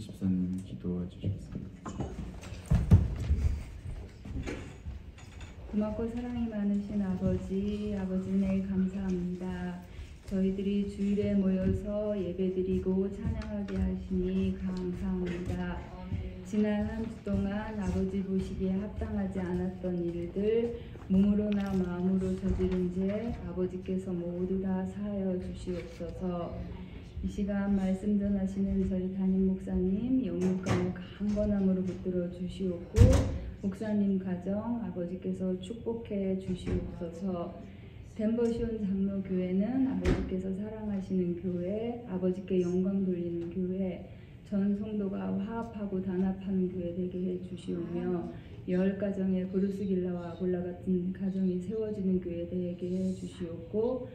집사님 기도해 주셨습니다. 고맙고 사랑이 많으신 아버지 은혜 감사합니다. 저희들이 주일에 모여서 예배드리고 찬양하게 하시니 감사합니다. 지난 한 주 동안 아버지 보시기에 합당하지 않았던 일들 몸으로나 마음으로 저지른 죄 아버지께서 모두 다 사하여 주시옵소서. 이 시간 말씀 전하시는 저희 담임 목사님 영육간 강건함으로 붙들어 주시옵고 목사님 가정 아버지께서 축복해 주시옵소서. 덴버시온 장로교회는 아버지께서 사랑하시는 교회, 아버지께 영광 돌리는 교회, 전 성도가 화합하고 단합하는 교회 되게 해 주시오며 10가정의 브루스길라와 아볼라 같은 가정이 세워지는 교회 되게 해 주시옵고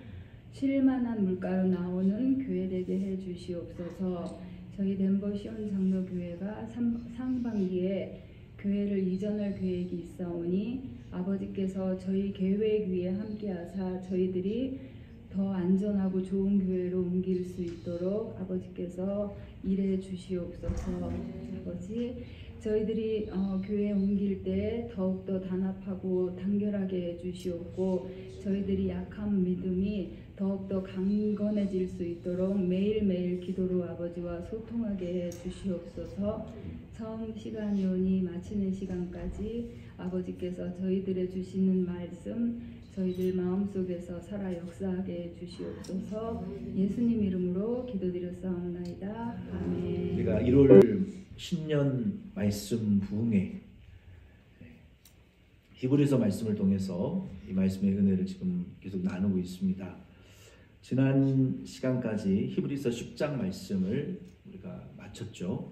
쉴만한 물가로 나오는 교회 되게 해 주시옵소서. 저희 덴버시온 장로교회가 상반기에 교회를 이전할 계획이 있사오니 아버지께서 저희 계획 위에 함께하사 저희들이 더 안전하고 좋은 교회로 옮길 수 있도록 아버지께서 일해 주시옵소서. 아버지 저희들이 교회 옮길 때 더욱더 단합하고 단결하게 해주시옵고 저희들이 약한 믿음이 더욱더 강건해질 수 있도록 매일매일 기도로 아버지와 소통하게 해주시옵소서. 처음 시간이 오니 마치는 시간까지 아버지께서 저희들의 주시는 말씀 저희들 마음속에서 살아 역사하게 해주시옵소서. 예수님 이름으로 기도드렸사옵나이다. 아멘. 우리가 1월 신년 말씀 부흥회 히브리서 말씀을 통해서 이 말씀의 은혜를 지금 계속 나누고 있습니다. 지난 시간까지 히브리서 10장 말씀을 우리가 마쳤죠.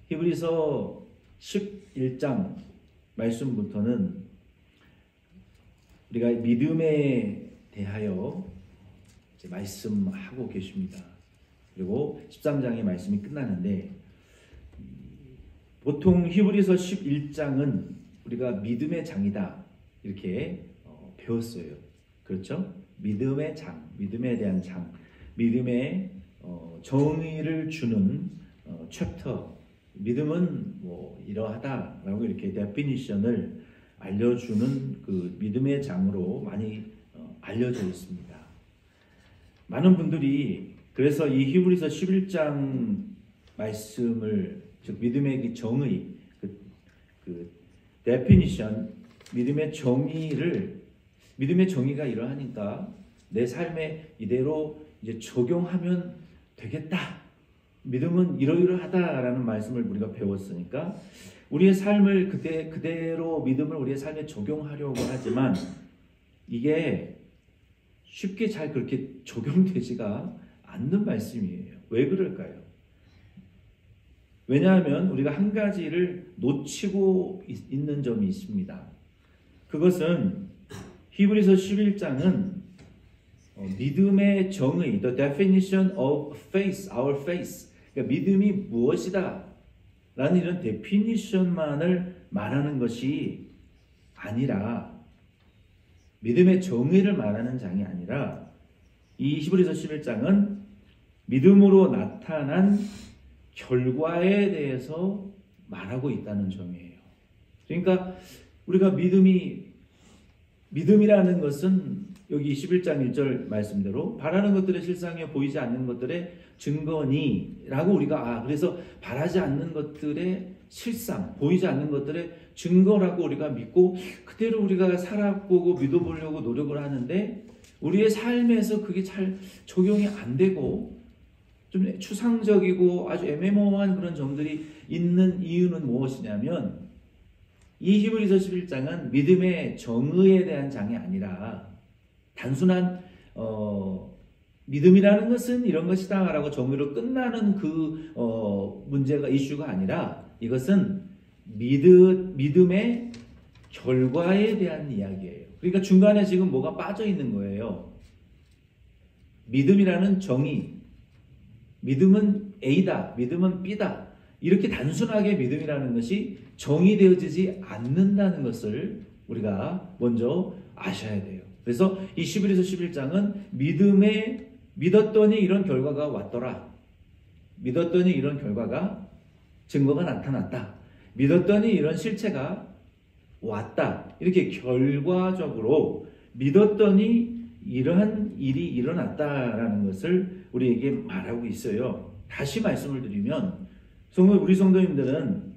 히브리서 11장 말씀부터는 우리가 믿음에 대하여 이제 말씀하고 계십니다. 그리고 13장의 말씀이 끝나는데 보통 히브리서 11장은 우리가 믿음의 장이다 이렇게 배웠어요. 그렇죠? 믿음의 장, 믿음에 대한 장, 믿음의 정의를 주는 챕터. 믿음은 뭐 이러하다라고 이렇게 데피니션을 알려주는 그 믿음의 장으로 많이 알려져 있습니다. 많은 분들이 그래서 이 히브리서 11장 말씀을 즉 믿음의 그 정의 그 데피니션 믿음의 정의가 이러하니까 내 삶에 이대로 이제 적용하면 되겠다. 믿음은 이러이러하다라는 말씀을 우리가 배웠으니까 우리의 삶을 그대로 믿음을 우리의 삶에 적용하려고 하지만 이게 쉽게 잘 그렇게 적용되지가 않는 말씀이에요. 왜 그럴까요? 왜냐하면 우리가 한 가지를 놓치고 있는 점이 있습니다. 그것은 히브리서 11장은 믿음의 정의, the definition of faith, our faith, 그러니까 믿음이 무엇이다 라는 이런 데피니션만을 말하는 것이 아니라 믿음의 정의를 말하는 장이 아니라 이 히브리서 11장은 믿음으로 나타난 결과에 대해서 말하고 있다는 점이에요. 그러니까 우리가 믿음이라는 것은 여기 11장 1절 말씀대로 바라는 것들의 실상에 보이지 않는 것들의 증거니라고 우리가 그래서 바라지 않는 것들의 실상, 보이지 않는 것들의 증거라고 우리가 믿고 그대로 우리가 살아보고 믿어보려고 노력을 하는데 우리의 삶에서 그게 잘 적용이 안 되고 좀 추상적이고 아주 애매모호한 그런 점들이 있는 이유는 무엇이냐면 이 히브리서 11장은 믿음의 정의에 대한 장이 아니라 단순한 믿음이라는 것은 이런 것이다 라고 정의로 끝나는 그 문제가 이슈가 아니라 이것은 믿음의 결과에 대한 이야기예요. 그러니까 중간에 지금 뭐가 빠져 있는 거예요. 믿음이라는 정의, 믿음은 A다, 믿음은 B다 이렇게 단순하게 믿음이라는 것이 정의되어지지 않는다는 것을 우리가 먼저 아셔야 돼요. 그래서 이 11에서 11장은 믿었더니 이런 결과가 왔더라. 믿었더니 이런 결과가 증거가 나타났다. 믿었더니 이런 실체가 왔다. 이렇게 결과적으로 믿었더니 이러한 일이 일어났다라는 것을 우리에게 말하고 있어요. 다시 말씀을 드리면 우리 성도님들은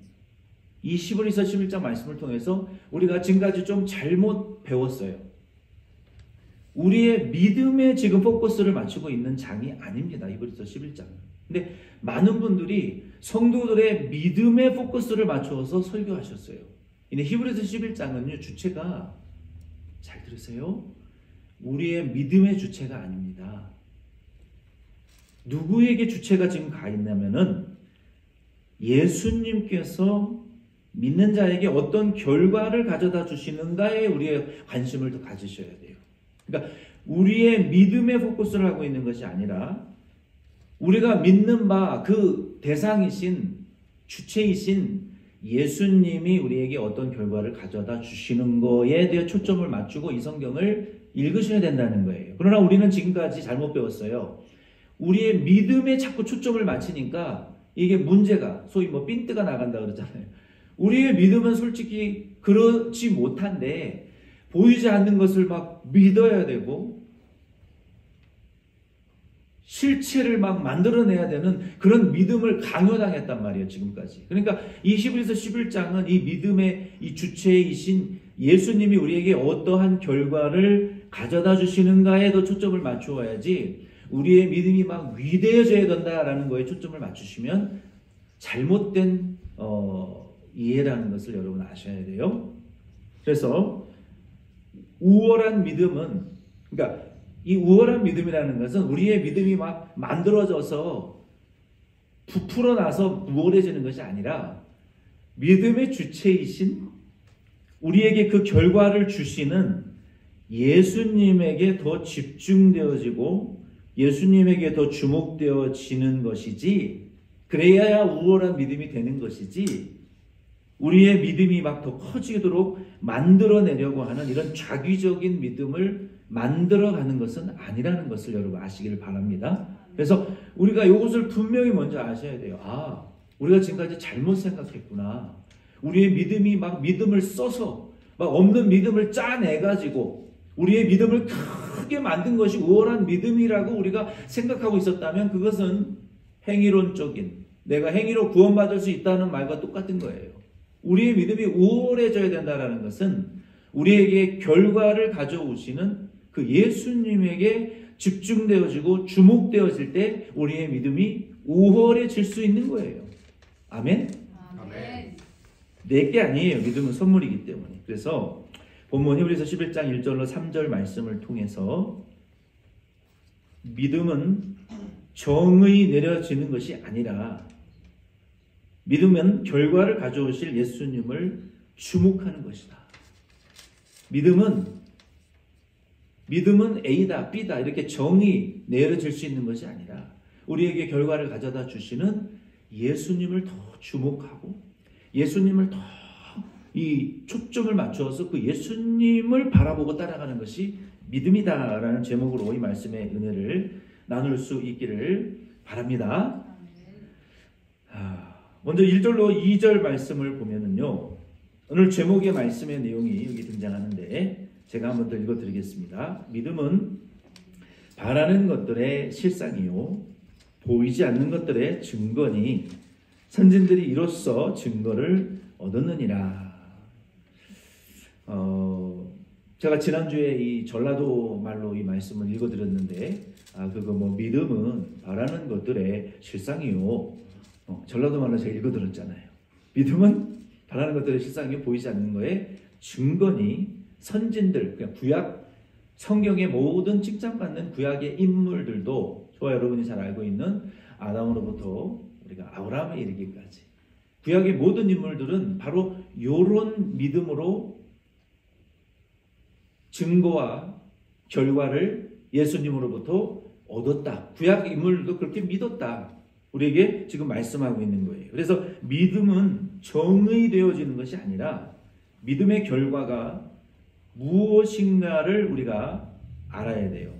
이 히브리서 11장 말씀을 통해서 우리가 지금까지 좀 잘못 배웠어요. 우리의 믿음에 지금 포커스를 맞추고 있는 장이 아닙니다. 히브리서 11장. 근데 많은 분들이 성도들의 믿음에 포커스를 맞춰서 설교하셨어요. 근데 히브리서 11장은요, 주체가, 잘 들으세요, 우리의 믿음의 주체가 아닙니다. 누구에게 주체가 지금 가 있냐면은 예수님께서 믿는 자에게 어떤 결과를 가져다 주시는가에 우리의 관심을 더 가지셔야 돼요. 그러니까 우리의 믿음에 포커스를 하고 있는 것이 아니라 우리가 믿는 바 그 대상이신 주체이신 예수님이 우리에게 어떤 결과를 가져다 주시는 거에 대해 초점을 맞추고 이 성경을 읽으셔야 된다는 거예요. 그러나 우리는 지금까지 잘못 배웠어요. 우리의 믿음에 자꾸 초점을 맞추니까 이게 문제가, 소위 뭐 핀트가 나간다 그러잖아요. 우리의 믿음은 솔직히 그렇지 못한데 보이지 않는 것을 막 믿어야 되고 실체를 막 만들어내야 되는 그런 믿음을 강요당했단 말이에요, 지금까지. 그러니까 이 히브리서 11장은 이 믿음의 이 주체이신 예수님이 우리에게 어떠한 결과를 가져다 주시는가에 더 초점을 맞추어야지 우리의 믿음이 막 위대해져야 된다라는 거에 초점을 맞추시면 잘못된 이해라는 것을 여러분 아셔야 돼요. 그래서 우월한 믿음은, 그러니까 이 우월한 믿음이라는 것은 우리의 믿음이 막 만들어져서 부풀어 나서 우월해지는 것이 아니라 믿음의 주체이신 우리에게 그 결과를 주시는 예수님에게 더 집중되어지고 예수님에게 더 주목되어지는 것이지, 그래야 우월한 믿음이 되는 것이지 우리의 믿음이 막 더 커지도록 만들어내려고 하는 이런 자기적인 믿음을 만들어가는 것은 아니라는 것을 여러분 아시기를 바랍니다. 그래서 우리가 이것을 분명히 먼저 아셔야 돼요. 아, 우리가 지금까지 잘못 생각했구나. 우리의 믿음이 막 믿음을 써서 막 없는 믿음을 짜내가지고 우리의 믿음을 크게 만든 것이 우월한 믿음이라고 우리가 생각하고 있었다면 그것은 행위론적인, 내가 행위로 구원받을 수 있다는 말과 똑같은 거예요. 우리의 믿음이 우월해져야 된다는 것은 우리에게 결과를 가져오시는 그 예수님에게 집중되어지고 주목되어질 때 우리의 믿음이 우월해질 수 있는 거예요. 아멘? 아멘. 내게 아니에요. 믿음은 선물이기 때문에. 그래서 본문 히브리서 11장 1절로 3절 말씀을 통해서 믿음은 정의 내려지는 것이 아니라 믿음은 결과를 가져오실 예수님을 주목하는 것이다. 믿음은 A다, B다 이렇게 정의 내려질 수 있는 것이 아니라 우리에게 결과를 가져다 주시는 예수님을 더 주목하고 예수님을 더 이 초점을 맞추어서 그 예수님을 바라보고 따라가는 것이 믿음이다라는 제목으로 이 말씀의 은혜를 나눌 수 있기를 바랍니다. 먼저 1절로 2절 말씀을 보면은요, 오늘 제목의 말씀의 내용이 여기 등장하는데 제가 한번 더 읽어드리겠습니다. 믿음은 바라는 것들의 실상이요 보이지 않는 것들의 증거니 선진들이 이로써 증거를 얻었느니라. 제가 지난주에 이 전라도 말로 이 말씀을 읽어드렸는데 그거 뭐 믿음은 바라는 것들의 실상이요, 전라도 말로 제가 읽어드렸잖아요. 믿음은 바라는 것들의 실상이 보이지 않는 거에 증거니 선진들, 그냥 구약 성경의 모든 칭찬받는 구약의 인물들도 저와 여러분이 잘 알고 있는 아담으로부터 우리가 아브라함에 이르기까지 구약의 모든 인물들은 바로 이런 믿음으로 증거와 결과를 예수님으로부터 얻었다. 구약 인물도 그렇게 믿었다. 우리에게 지금 말씀하고 있는 거예요. 그래서 믿음은 정의되어지는 것이 아니라 믿음의 결과가 무엇인가를 우리가 알아야 돼요.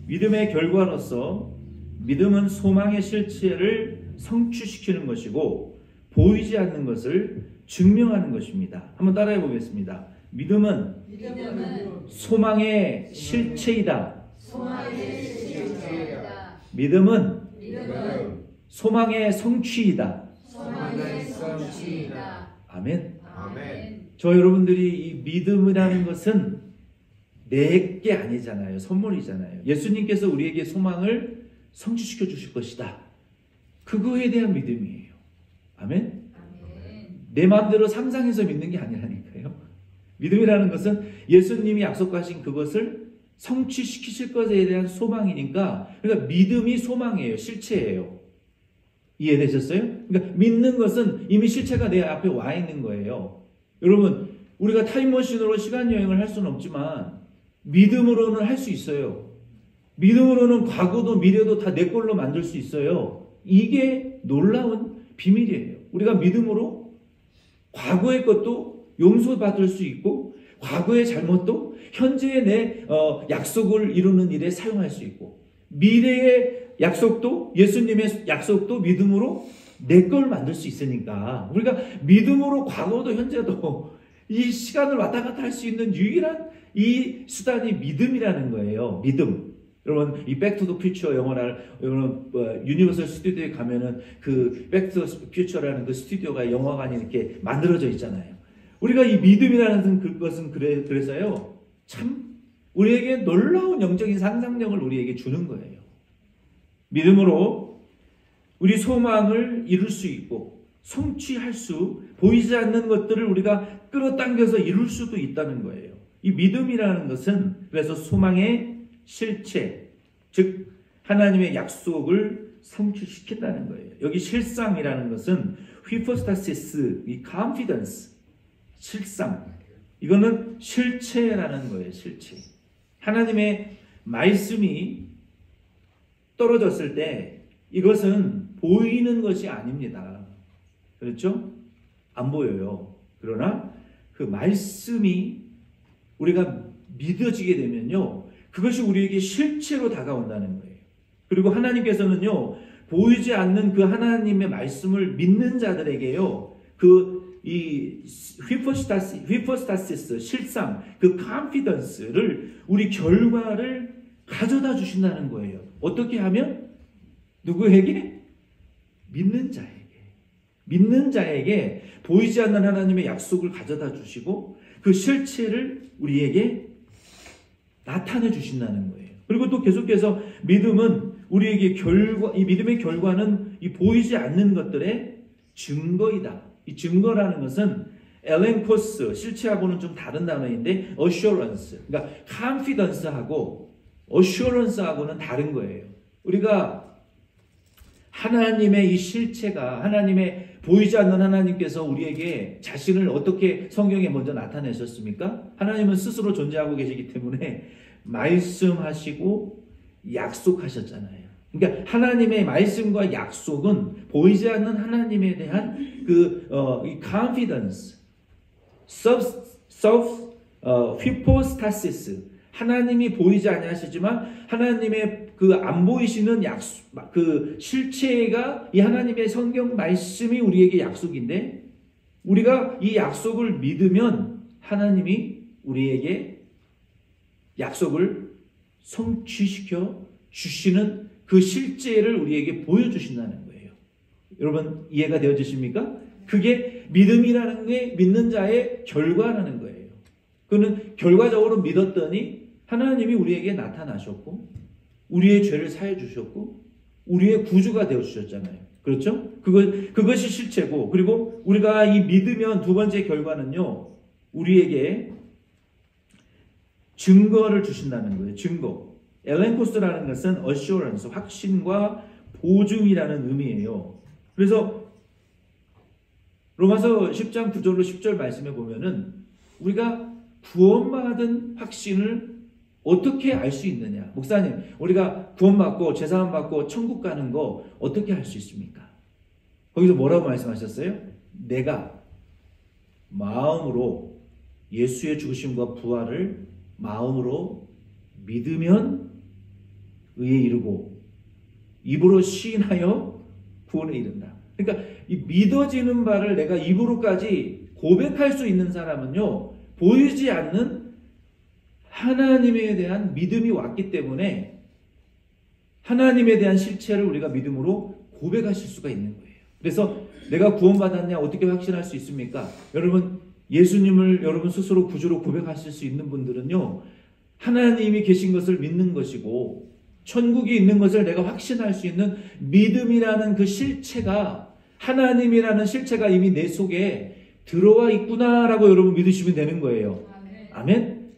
믿음의 결과로서 믿음은 소망의 실체를 성취시키는 것이고 보이지 않는 것을 증명하는 것입니다. 한번 따라해 보겠습니다. 믿음은 소망의 실체이다. 믿음은 소망의 성취이다. 아멘. 저 여러분들이 이 믿음이라는 것은 내게 아니잖아요. 선물이잖아요. 예수님께서 우리에게 소망을 성취시켜 주실 것이다. 그거에 대한 믿음이에요. 아멘. 내 마음대로 상상해서 믿는 게 아니라니까요. 믿음이라는 것은 예수님이 약속하신 그것을 성취시키실 것에 대한 소망이니까, 그러니까 믿음이 소망이에요. 실체예요. 이해되셨어요? 그러니까 믿는 것은 이미 실체가 내 앞에 와 있는 거예요. 여러분, 우리가 타임머신으로 시간여행을 할 수는 없지만 믿음으로는 할 수 있어요. 믿음으로는 과거도 미래도 다 내 걸로 만들 수 있어요. 이게 놀라운 비밀이에요. 우리가 믿음으로 과거의 것도 용서받을 수 있고, 과거의 잘못도 현재의 내 약속을 이루는 일에 사용할 수 있고, 미래의 약속도, 예수님의 약속도 믿음으로 내 걸 만들 수 있으니까, 우리가 믿음으로 과거도 현재도 이 시간을 왔다 갔다 할 수 있는 유일한 이 수단이 믿음이라는 거예요. 믿음. 여러분, 이 백투더 퓨처 영화를, 여러분, 유니버설 스튜디오에 가면은 그 백투더 퓨처라는 그 스튜디오가 영화관이 이렇게 만들어져 있잖아요. 우리가 이 믿음이라는 그것은 그래서요, 참 우리에게 놀라운 영적인 상상력을 우리에게 주는 거예요. 믿음으로 우리 소망을 이룰 수 있고 성취할 수, 보이지 않는 것들을 우리가 끌어당겨서 이룰 수도 있다는 거예요. 이 믿음이라는 것은 그래서 소망의 실체, 즉 하나님의 약속을 성취시킨다는 거예요. 여기 실상이라는 것은 휘포스타시스, 이 confidence, 실상, 이거는 실체라는 거예요. 실체. 하나님의 말씀이 떨어졌을 때 이것은 보이는 것이 아닙니다. 그렇죠? 안 보여요. 그러나 그 말씀이 우리가 믿어지게 되면요, 그것이 우리에게 실체로 다가온다는 거예요. 그리고 하나님께서는요, 보이지 않는 그 하나님의 말씀을 믿는 자들에게요, 이 휘포스타시스, 실상, 그 컨피던스를, 우리 결과를 가져다 주신다는 거예요. 어떻게 하면? 누구에게? 믿는 자에게. 믿는 자에게 보이지 않는 하나님의 약속을 가져다 주시고 그 실체를 우리에게 나타내 주신다는 거예요. 그리고 또 계속해서 믿음은 우리에게 이 믿음의 결과는 이 보이지 않는 것들의 증거이다. 이 증거라는 것은 엘렌코스, 실체하고는 좀 다른 단어인데 assurance, 그러니까 confidence하고 assurance하고는 다른 거예요. 우리가 하나님의 이 실체가, 하나님의 보이지 않는 하나님께서 우리에게 자신을 어떻게 성경에 먼저 나타내셨습니까? 하나님은 스스로 존재하고 계시기 때문에 말씀하시고 약속하셨잖아요. 그러니까 하나님의 말씀과 약속은 보이지 않는 하나님에 대한 이 confidence, hypostasis, 하나님이 보이지 아니하시지만 하나님의 그 안 보이시는 약속, 그 실체가 이 하나님의 성경 말씀이 우리에게 약속인데, 우리가 이 약속을 믿으면 하나님이 우리에게 약속을 성취시켜 주시는 그 실제를 우리에게 보여주신다는 거예요. 여러분, 이해가 되어지십니까? 그게 믿음이라는 게 믿는 자의 결과라는 거예요. 그는 결과적으로 믿었더니 하나님이 우리에게 나타나셨고 우리의 죄를 사해 주셨고 우리의 구주가 되어 주셨잖아요. 그렇죠? 그것이 실체고, 그리고 우리가 이 믿으면 두 번째 결과는요, 우리에게 증거를 주신다는 거예요. 증거. 엘렌코스라는 것은 assurance, 확신과 보증이라는 의미예요. 그래서 로마서 10장 9절로 10절 말씀에 보면은 우리가 구원받은 확신을 어떻게 알 수 있느냐? 목사님, 우리가 구원받고 제사함 받고 천국 가는 거 어떻게 할 수 있습니까? 거기서 뭐라고 말씀하셨어요? 내가 마음으로 예수의 죽으심과 부활을 마음으로 믿으면 의에 이르고 입으로 시인하여 구원에 이른다. 그러니까 이 믿어지는 바를 내가 입으로까지 고백할 수 있는 사람은요, 보이지 않는 하나님에 대한 믿음이 왔기 때문에 하나님에 대한 실체를 우리가 믿음으로 고백하실 수가 있는 거예요. 그래서 내가 구원받았냐 어떻게 확신할 수 있습니까? 여러분, 예수님을 여러분 스스로 구주로 고백하실 수 있는 분들은요, 하나님이 계신 것을 믿는 것이고 천국이 있는 것을 내가 확신할 수 있는 믿음이라는 그 실체가, 하나님이라는 실체가 이미 내 속에 들어와 있구나라고 여러분 믿으시면 되는 거예요. 아멘?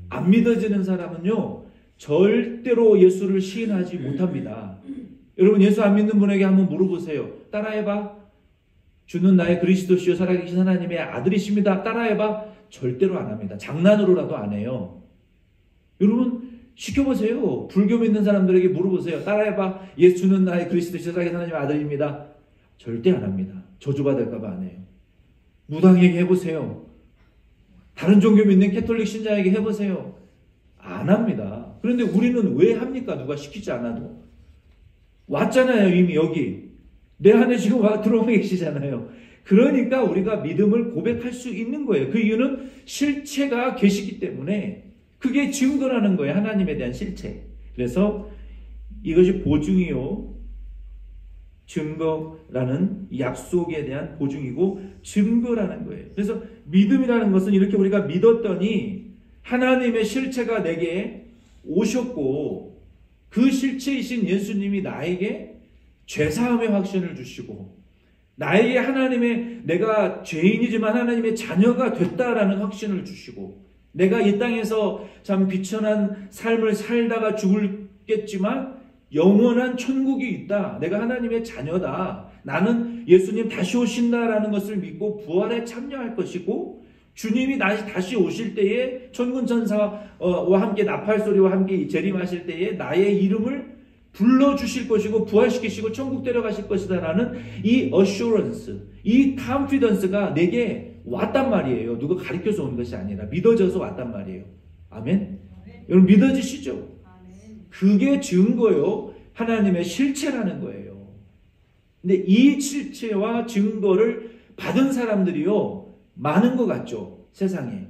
안 믿어지는 사람은요, 절대로 예수를 시인하지 못합니다. 여러분, 예수 안 믿는 분에게 한번 물어보세요. 따라해봐. 주는 나의 그리스도시요 살아계신 하나님의 아들이십니다. 따라해봐. 절대로 안 합니다. 장난으로라도 안 해요. 여러분, 시켜보세요. 불교 믿는 사람들에게 물어보세요. 따라해봐. 예수는 나의 그리스도시요 살아계신 하나님의 아들입니다. 절대 안 합니다. 저주받을까 봐 안 해요. 무당에게 해보세요. 다른 종교 믿는 캐톨릭 신자에게 해보세요. 안 합니다. 그런데 우리는 왜 합니까? 누가 시키지 않아도. 왔잖아요. 이미 여기. 내 안에 지금 들어와 계시잖아요. 그러니까 우리가 믿음을 고백할 수 있는 거예요. 그 이유는 실체가 계시기 때문에 그게 증거라는 거예요. 하나님에 대한 실체. 그래서 이것이 보증이요, 증거라는 약속에 대한 보증이고 증거라는 거예요. 그래서 믿음이라는 것은 이렇게 우리가 믿었더니 하나님의 실체가 내게 오셨고 그 실체이신 예수님이 나에게 죄사함의 확신을 주시고 나에게 하나님의, 내가 죄인이지만 하나님의 자녀가 됐다라는 확신을 주시고 내가 이 땅에서 참 비천한 삶을 살다가 죽겠지만 영원한 천국이 있다. 내가 하나님의 자녀다. 나는 예수님 다시 오신다라는 것을 믿고 부활에 참여할 것이고 주님이 다시 오실 때에 천군 천사와 함께 나팔소리와 함께 재림하실 때에 나의 이름을 불러주실 것이고 부활시키시고 천국 데려가실 것이다라는 이 assurance, 이 confidence가 내게 왔단 말이에요. 누가 가르쳐서 온 것이 아니라 믿어져서 왔단 말이에요. 아멘? 여러분 믿어지시죠? 그게 증거요. 하나님의 실체라는 거예요. 근데 이 실체와 증거를 받은 사람들이요, 많은 것 같죠? 세상에.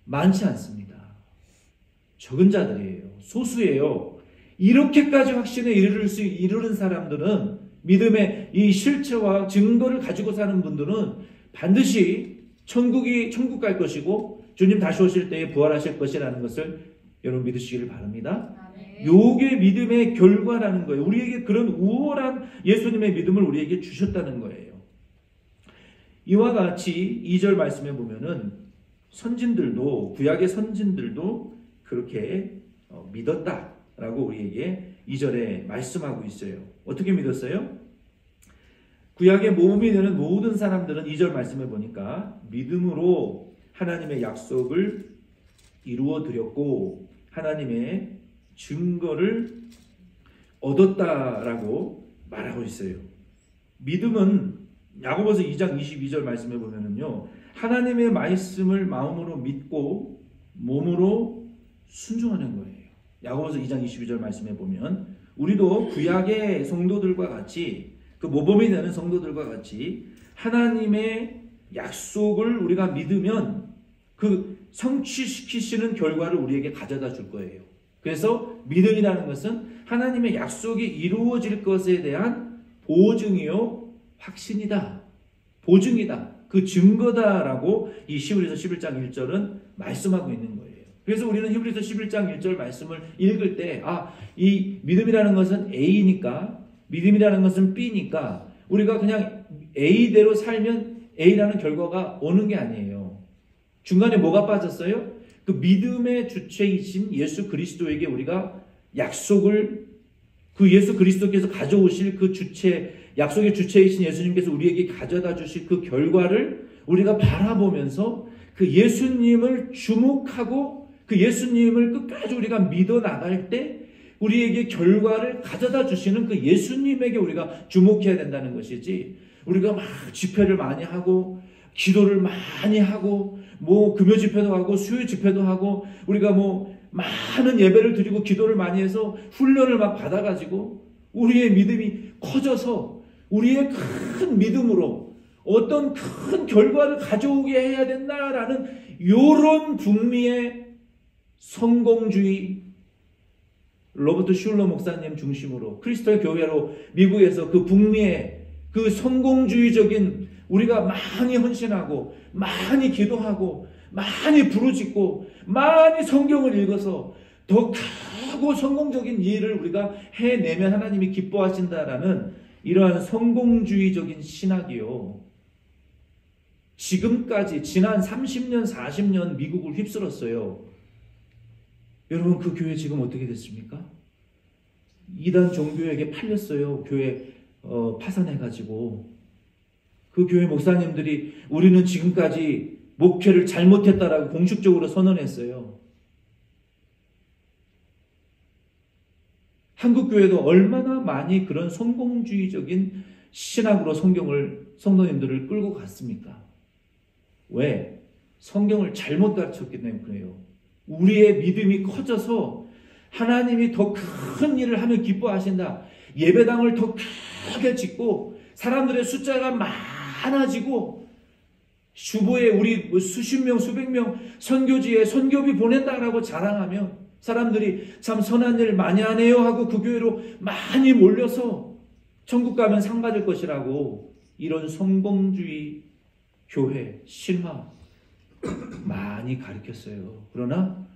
많지 않습니다. 적은 자들이에요. 소수예요. 이렇게까지 확신에 이르는 사람들은, 믿음의 이 실체와 증거를 가지고 사는 분들은 반드시 천국 갈 것이고 주님 다시 오실 때에 부활하실 것이라는 것을 여러분 믿으시기를 바랍니다. 요게 믿음의 결과라는 거예요. 우리에게 그런 우월한 예수님의 믿음을 우리에게 주셨다는 거예요. 이와 같이 2절 말씀에 보면은 선진들도, 구약의 선진들도 그렇게 믿었다라고 우리에게 2절에 말씀하고 있어요. 어떻게 믿었어요? 구약의 모범이 되는 모든 사람들은 2절 말씀에 보니까 믿음으로 하나님의 약속을 이루어 드렸고 하나님의 증거를 얻었다라고 말하고 있어요. 믿음은 야고보서 2장 22절 말씀에 보면은요, 하나님의 말씀을 마음으로 믿고 몸으로 순종하는 거예요. 야고보서 2장 22절 말씀에 보면 우리도 구약의 성도들과 같이, 그 모범이 되는 성도들과 같이 하나님의 약속을 우리가 믿으면 그 성취시키시는 결과를 우리에게 가져다 줄 거예요. 그래서 믿음이라는 것은 하나님의 약속이 이루어질 것에 대한 보증이요, 확신이다. 보증이다. 그 증거다라고 이 히브리서 11장 1절은 말씀하고 있는 거예요. 그래서 우리는 히브리서 11장 1절 말씀을 읽을 때, 이 믿음이라는 것은 A니까, 믿음이라는 것은 B니까 우리가 그냥 A대로 살면 A라는 결과가 오는 게 아니에요. 중간에 뭐가 빠졌어요? 그 믿음의 주체이신 예수 그리스도에게 우리가 약속을, 그 예수 그리스도께서 가져오실 그 주체, 약속의 주체이신 예수님께서 우리에게 가져다 주실 그 결과를 우리가 바라보면서 그 예수님을 주목하고 그 예수님을 끝까지 우리가 믿어 나갈 때 우리에게 결과를 가져다 주시는 그 예수님에게 우리가 주목해야 된다는 것이지, 우리가 막 집회를 많이 하고 기도를 많이 하고 금요 집회도 하고 수요 집회도 하고 우리가 많은 예배를 드리고 기도를 많이 해서 훈련을 막 받아가지고 우리의 믿음이 커져서 우리의 큰 믿음으로 어떤 큰 결과를 가져오게 해야 된다라는 요런 북미의 성공주의, 로버트 슐러 목사님 중심으로 크리스토의 교회로 미국에서 그 북미의 그 성공주의적인, 우리가 많이 헌신하고 많이 기도하고 많이 부르짖고 많이 성경을 읽어서 더 크고 성공적인 일을 우리가 해내면 하나님이 기뻐하신다라는 이러한 성공주의적인 신학이요, 지금까지 지난 30년 40년 미국을 휩쓸었어요. 여러분, 그 교회 지금 어떻게 됐습니까? 이단 종교에게 팔렸어요. 교회 파산해가지고. 그 교회 목사님들이 우리는 지금까지 목회를 잘못했다라고 공식적으로 선언했어요. 한국 교회도 얼마나 많이 그런 성공주의적인 신학으로 성도님들을 끌고 갔습니까? 왜? 성경을 잘못 가르쳤기 때문에 그래요. 우리의 믿음이 커져서 하나님이 더 큰 일을 하면 기뻐하신다. 예배당을 더 크게 짓고 사람들의 숫자가 많아지고 주보에 우리 수십 명 수백 명 선교지에 선교비 보낸다라고 자랑하면 사람들이 참 선한 일 많이 하네요 하고 그 교회로 많이 몰려서 천국 가면 상 받을 것이라고, 이런 성공주의 교회 신화 많이 가르쳤어요. 그러나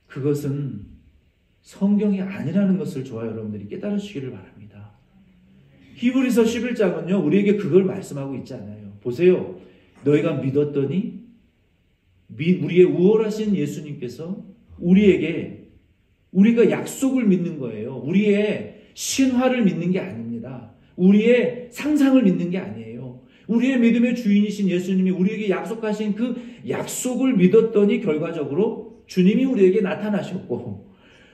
그것은 성경이 아니라는 것을 저와 여러분들이 깨달으시기를 바랍니다. 히브리서 11장은요 우리에게 그걸 말씀하고 있지 않아요. 보세요. 너희가 믿었더니 우리의 우월하신 예수님께서 우리에게, 우리가 약속을 믿는 거예요. 우리의 신화를 믿는 게 아닙니다. 우리의 상상을 믿는 게 아니에요. 우리의 믿음의 주인이신 예수님이 우리에게 약속하신 그 약속을 믿었더니 결과적으로 주님이 우리에게 나타나셨고,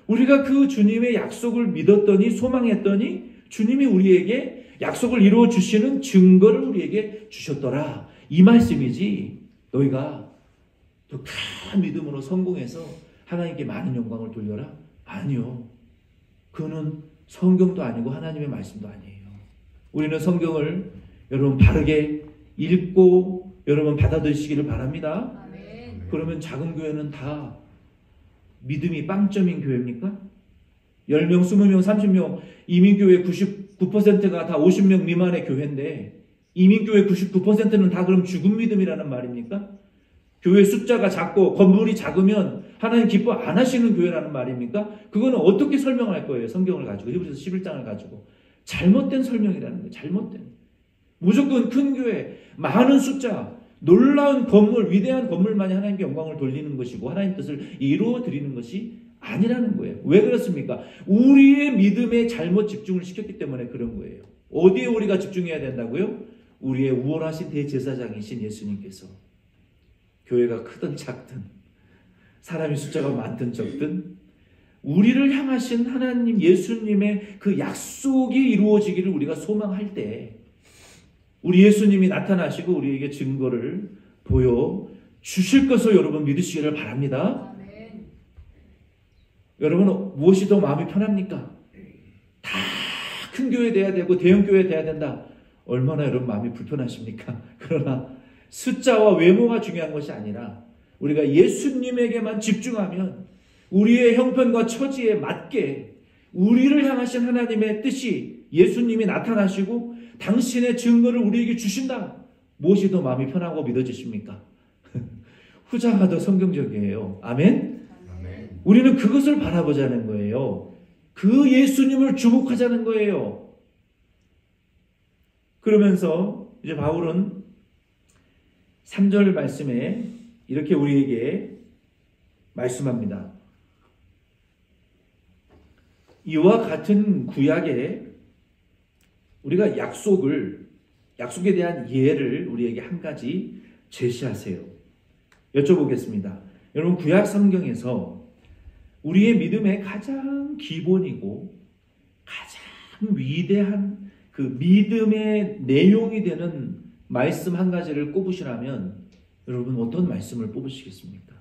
우리가 그 주님의 약속을 믿었더니 소망했더니 주님이 우리에게 약속을 이루어 주시는 증거를 우리에게 주셨더라. 이 말씀이지, 너희가 더 큰 믿음으로 성공해서 하나님께 많은 영광을 돌려라? 아니요. 그거는 성경도 아니고 하나님의 말씀도 아니에요. 우리는 성경을 여러분 바르게 읽고 여러분 받아들이시기를 바랍니다. 아멘. 그러면 작은 교회는 다 믿음이 빵점인 교회입니까? 10명, 20명, 30명, 이민교회 99%가 다 50명 미만의 교회인데 이민교회 99%는 다 그럼 죽은 믿음이라는 말입니까? 교회 숫자가 작고 건물이 작으면 하나님 기뻐 안 하시는 교회라는 말입니까? 그거는 어떻게 설명할 거예요? 성경을 가지고, 히브리서 11장을 가지고. 잘못된 설명이라는 거예요. 잘못된. 무조건 큰 교회, 많은 숫자, 놀라운 건물, 위대한 건물만이 하나님께 영광을 돌리는 것이고 하나님 뜻을 이루어 드리는 것이 아니라는 거예요. 왜 그렇습니까? 우리의 믿음에 잘못 집중을 시켰기 때문에 그런 거예요. 어디에 우리가 집중해야 된다고요? 우리의 우월하신 대제사장이신 예수님께서. 교회가 크든 작든 사람의 숫자가 많든 적든 우리를 향하신 하나님 예수님의 그 약속이 이루어지기를 우리가 소망할 때 우리 예수님이 나타나시고 우리에게 증거를 보여주실 것을 여러분 믿으시기를 바랍니다. 아멘. 여러분 무엇이 더 마음이 편합니까? 다 큰 교회 돼야 되고 대형 교회 돼야 된다. 얼마나 여러분 마음이 불편하십니까? 그러나 숫자와 외모가 중요한 것이 아니라 우리가 예수님에게만 집중하면 우리의 형편과 처지에 맞게 우리를 향하신 하나님의 뜻이, 예수님이 나타나시고 당신의 증거를 우리에게 주신다. 무엇이 더 마음이 편하고 믿어지십니까? 후자가 더 성경적이에요. 아멘? 아멘. 우리는 그것을 바라보자는 거예요. 그 예수님을 주목하자는 거예요. 그러면서 이제 바울은 3절 말씀에 이렇게 우리에게 말씀합니다. 이와 같은 구약에 우리가 약속에 대한 예를 우리에게 한 가지 제시하세요. 여쭤보겠습니다. 여러분 구약 성경에서 우리의 믿음의 가장 기본이고 가장 위대한 그 믿음의 내용이 되는 말씀 한 가지를 꼽으시라면 여러분 어떤 말씀을 뽑으시겠습니까?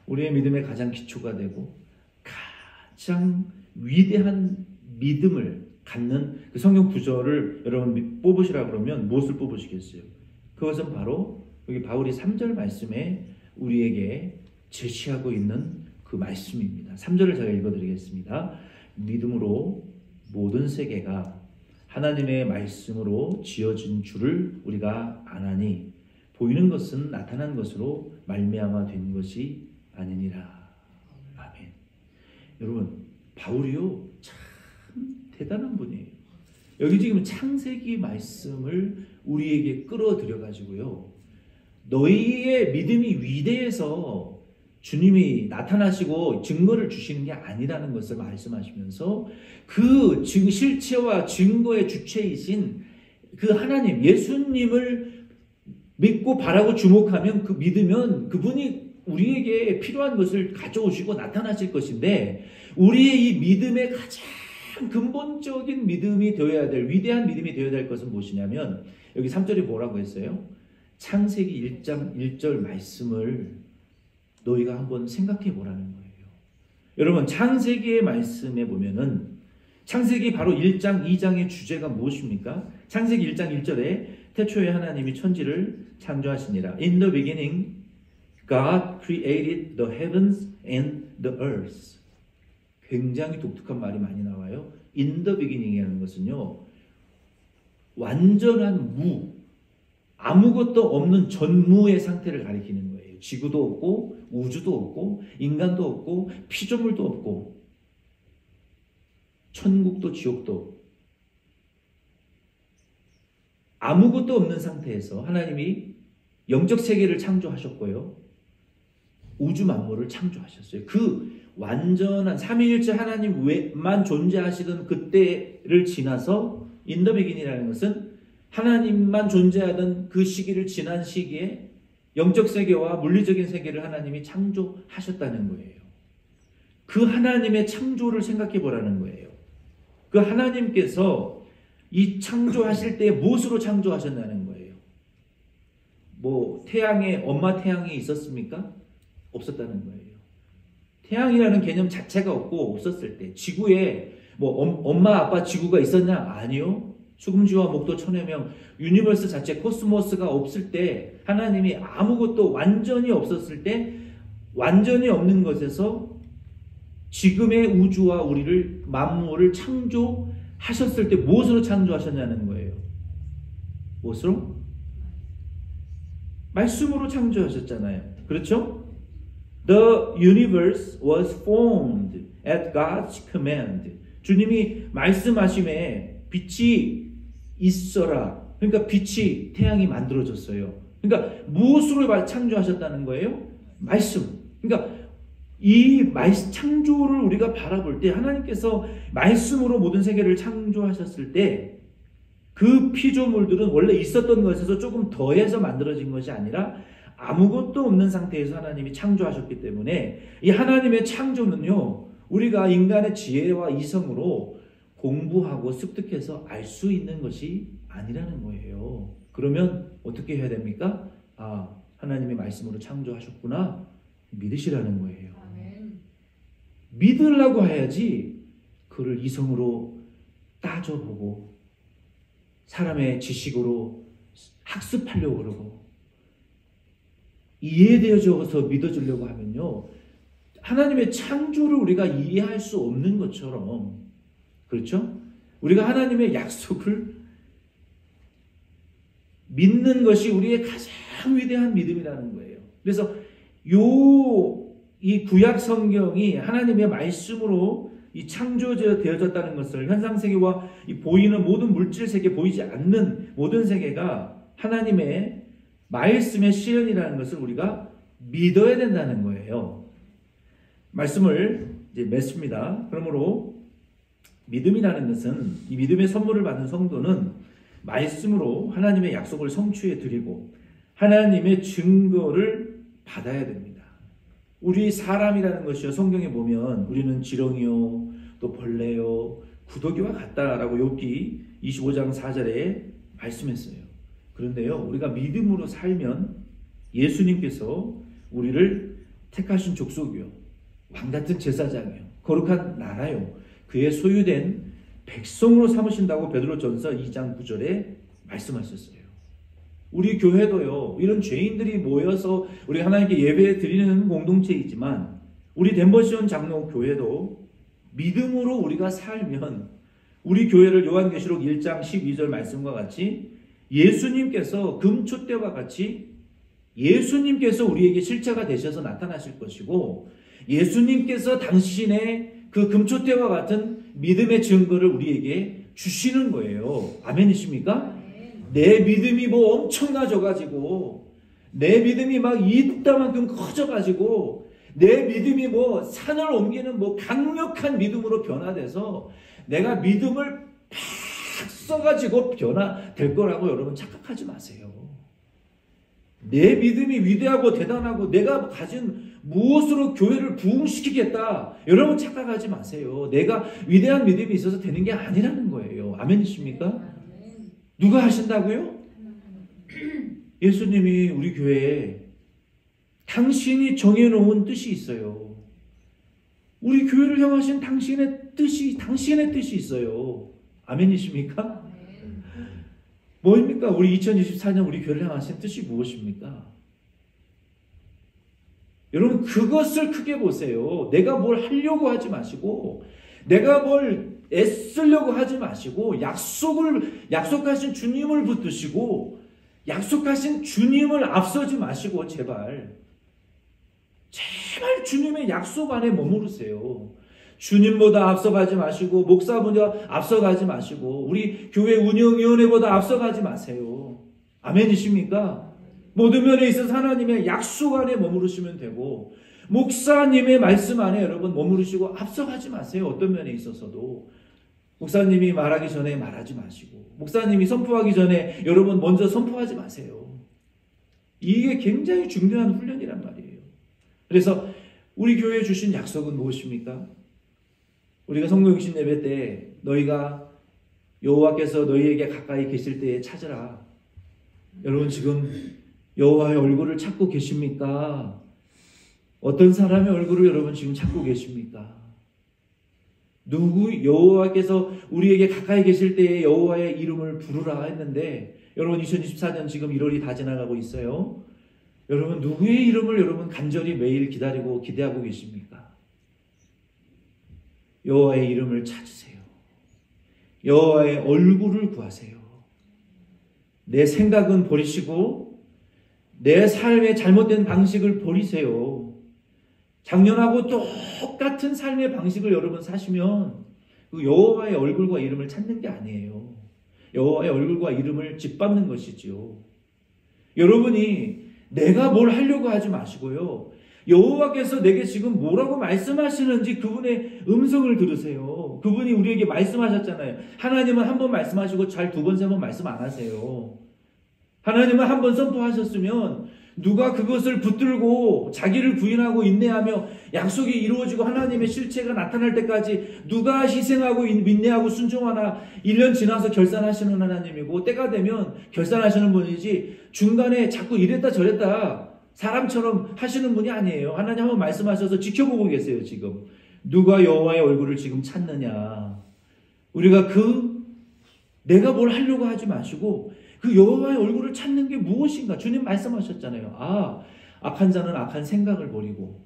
우리의 믿음의 가장 기초가 되고 가장 위대한 믿음을 갖는 그 성경 구절을 여러분 뽑으시라 그러면 무엇을 뽑으시겠어요? 그것은 바로 여기 바울이 3절 말씀에 우리에게 제시하고 있는 그 말씀입니다. 3절을 제가 읽어드리겠습니다. 믿음으로 모든 세계가 하나님의 말씀으로 지어진 줄을 우리가 아나니 보이는 것은 나타난 것으로 말미암아 된 것이 아니니라. 아멘. 여러분, 바울이요 참 대단한 분이에요. 여기 지금 창세기 말씀을 우리에게 끌어들여 가지고요, 너희의 믿음이 위대해서 주님이 나타나시고 증거를 주시는 게 아니라는 것을 말씀하시면서 그 실체와 증거의 주체이신 그 하나님, 예수님을 믿고 바라고 주목하면, 그 믿으면 그분이 우리에게 필요한 것을 가져오시고 나타나실 것인데, 우리의 이 믿음의 가장 근본적인 믿음이 되어야 될, 위대한 믿음이 되어야 될 것은 무엇이냐면, 여기 3절에 뭐라고 했어요? 창세기 1장 1절 말씀을 너희가 한번 생각해 보라는 거예요. 여러분, 창세기의 말씀에 보면은 창세기 바로 1장 2장의 주제가 무엇입니까? 창세기 1장 1절에 태초에 하나님이 천지를 창조하시니라. In the beginning God created the heavens and the earth. 굉장히 독특한 말이 많이 나와요. In the beginning이라는 것은요, 완전한 무, 아무것도 없는 전무의 상태를 가리키는 거예요. 지구도 없고 우주도 없고 인간도 없고 피조물도 없고 천국도 지옥도 아무것도 없는 상태에서 하나님이 영적 세계를 창조하셨고요, 우주 만물을 창조하셨어요. 그 완전한 삼위일체 하나님만 존재하시던 그때를 지나서 in the beginning이라는 것은 하나님만 존재하던 그 시기를 지난 시기에 영적 세계와 물리적인 세계를 하나님이 창조하셨다는 거예요. 그 하나님의 창조를 생각해 보라는 거예요. 그 하나님께서 이 창조하실 때 무엇으로 창조하셨다는 거예요? 뭐 태양에 엄마 태양이 있었습니까? 없었다는 거예요. 태양이라는 개념 자체가 없었을 때, 지구에 뭐 엄마 아빠 지구가 있었냐? 아니요. 수금지와 목도 천여 명, 유니버스 자체 코스모스가 없을 때, 하나님이 아무것도 완전히 없었을 때, 완전히 없는 것에서 지금의 우주와 우리를, 만물을 창조하셨을 때 무엇으로 창조하셨냐는 거예요. 무엇으로? 말씀으로 창조하셨잖아요. 그렇죠? The universe was formed at God's command. 주님이 말씀하심에 빛이 있어라. 그러니까 빛이, 태양이 만들어졌어요. 그러니까 무엇으로 창조하셨다는 거예요? 말씀. 그러니까 이 창조를 우리가 바라볼 때, 하나님께서 말씀으로 모든 세계를 창조하셨을 때 그 피조물들은 원래 있었던 것에서 조금 더해서 만들어진 것이 아니라 아무것도 없는 상태에서 하나님이 창조하셨기 때문에, 이 하나님의 창조는요, 우리가 인간의 지혜와 이성으로 공부하고 습득해서 알 수 있는 것이 아니라는 거예요. 그러면 어떻게 해야 됩니까? 아, 하나님의 말씀으로 창조하셨구나, 믿으시라는 거예요. 믿으려고 해야지 그를 이성으로 따져보고 사람의 지식으로 학습하려고 그러고 이해되어져서 믿어주려고 하면요, 하나님의 창조를 우리가 이해할 수 없는 것처럼, 그렇죠? 우리가 하나님의 약속을 믿는 것이 우리의 가장 위대한 믿음이라는 거예요. 그래서 이 구약 성경이 하나님의 말씀으로 이 창조되어졌다는 것을, 현상 세계와 이 보이는 모든 물질 세계, 보이지 않는 모든 세계가 하나님의 말씀의 실현이라는 것을 우리가 믿어야 된다는 거예요. 말씀을 이제 맺습니다. 그러므로 믿음이라는 것은, 이 믿음의 선물을 받은 성도는 말씀으로 하나님의 약속을 성취해 드리고 하나님의 증거를 받아야 됩니다. 우리 사람이라는 것이요, 성경에 보면 우리는 지렁이요, 또 벌레요, 구더기와 같다라고 욥기 25장 4절에 말씀했어요. 그런데요, 우리가 믿음으로 살면 예수님께서 우리를 택하신 족속이요, 왕같은 제사장이요, 거룩한 나라요, 그의 소유된 백성으로 삼으신다고 베드로전서 2장 9절에 말씀하셨어요. 우리 교회도요, 이런 죄인들이 모여서 우리 하나님께 예배 드리는 공동체이지만 우리 덴버시온 장로 교회도 믿음으로 우리가 살면 우리 교회를 요한계시록 1장 12절 말씀과 같이 예수님께서 금초 때와 같이 예수님께서 우리에게 실체가 되셔서 나타나실 것이고 예수님께서 당신의 그 금초 때와 같은 믿음의 증거를 우리에게 주시는 거예요. 아멘이십니까? 내 믿음이 뭐 엄청나져가지고 내 믿음이 막 이따만큼 커져가지고 내 믿음이 뭐 산을 옮기는 뭐 강력한 믿음으로 변화돼서 내가 믿음을 팍 써가지고 변화될 거라고 여러분 착각하지 마세요. 내 믿음이 위대하고 대단하고 내가 가진 무엇으로 교회를 부흥시키겠다. 여러분 착각하지 마세요. 내가 위대한 믿음이 있어서 되는 게 아니라는 거예요. 아멘이십니까? 누가 하신다고요? 예수님이 우리 교회에 당신이 정해놓은 뜻이 있어요. 우리 교회를 향하신 당신의 뜻이 있어요. 아멘이십니까? 뭐입니까? 우리 2024년 우리 교회를 향하신 뜻이 무엇입니까? 여러분 그것을 크게 보세요. 내가 뭘 하려고 하지 마시고 내가 뭘 애쓰려고 하지 마시고 약속하신 주님을 붙드시고 약속하신 주님을 앞서지 마시고 제발 주님의 약속 안에 머무르세요. 주님보다 앞서가지 마시고 목사보다 앞서가지 마시고 우리 교회 운영위원회보다 앞서가지 마세요. 아멘이십니까? 모든 면에 있어서 하나님의 약속 안에 머무르시면 되고 목사님의 말씀 안에 여러분 머무르시고 앞서가지 마세요. 어떤 면에 있어서도 목사님이 말하기 전에 말하지 마시고 목사님이 선포하기 전에 여러분 먼저 선포하지 마세요. 이게 굉장히 중요한 훈련이란 말이에요. 그래서 우리 교회에 주신 약속은 무엇입니까? 우리가 성도영신 예배 때 너희가 여호와께서 너희에게 가까이 계실 때에 찾으라. 여러분 지금 여호와의 얼굴을 찾고 계십니까? 어떤 사람의 얼굴을 여러분 지금 찾고 계십니까? 여호와께서 우리에게 가까이 계실 때에 여호와의 이름을 부르라 했는데 여러분 2024년 지금 1월이 다 지나가고 있어요. 여러분 누구의 이름을 여러분 간절히 매일 기다리고 기대하고 계십니까? 여호와의 이름을 찾으세요. 여호와의 얼굴을 구하세요. 내 생각은 버리시고 내 삶의 잘못된 방식을 버리세요. 작년하고 똑같은 삶의 방식을 여러분 사시면 그 여호와의 얼굴과 이름을 찾는 게 아니에요. 여호와의 얼굴과 이름을 짓밟는 것이지요. 여러분이 내가 뭘 하려고 하지 마시고요. 여호와께서 내게 지금 뭐라고 말씀하시는지 그분의 음성을 들으세요. 그분이 우리에게 말씀하셨잖아요. 하나님은 한 번 말씀하시고 잘 두 번, 세 번 말씀 안 하세요. 하나님은 한 번 선포하셨으면 누가 그것을 붙들고 자기를 부인하고 인내하며 약속이 이루어지고 하나님의 실체가 나타날 때까지 누가 희생하고 인내하고 순종하나 1년 지나서 결산하시는 하나님이고 때가 되면 결산하시는 분이지 중간에 자꾸 이랬다 저랬다 사람처럼 하시는 분이 아니에요. 하나님 한번 말씀하셔서 지켜보고 계세요. 지금 누가 여호와의 얼굴을 지금 찾느냐. 우리가 내가 뭘 하려고 하지 마시고 그 여호와의 얼굴을 찾는 게 무엇인가? 주님 말씀하셨잖아요. 악한 자는 악한 생각을 버리고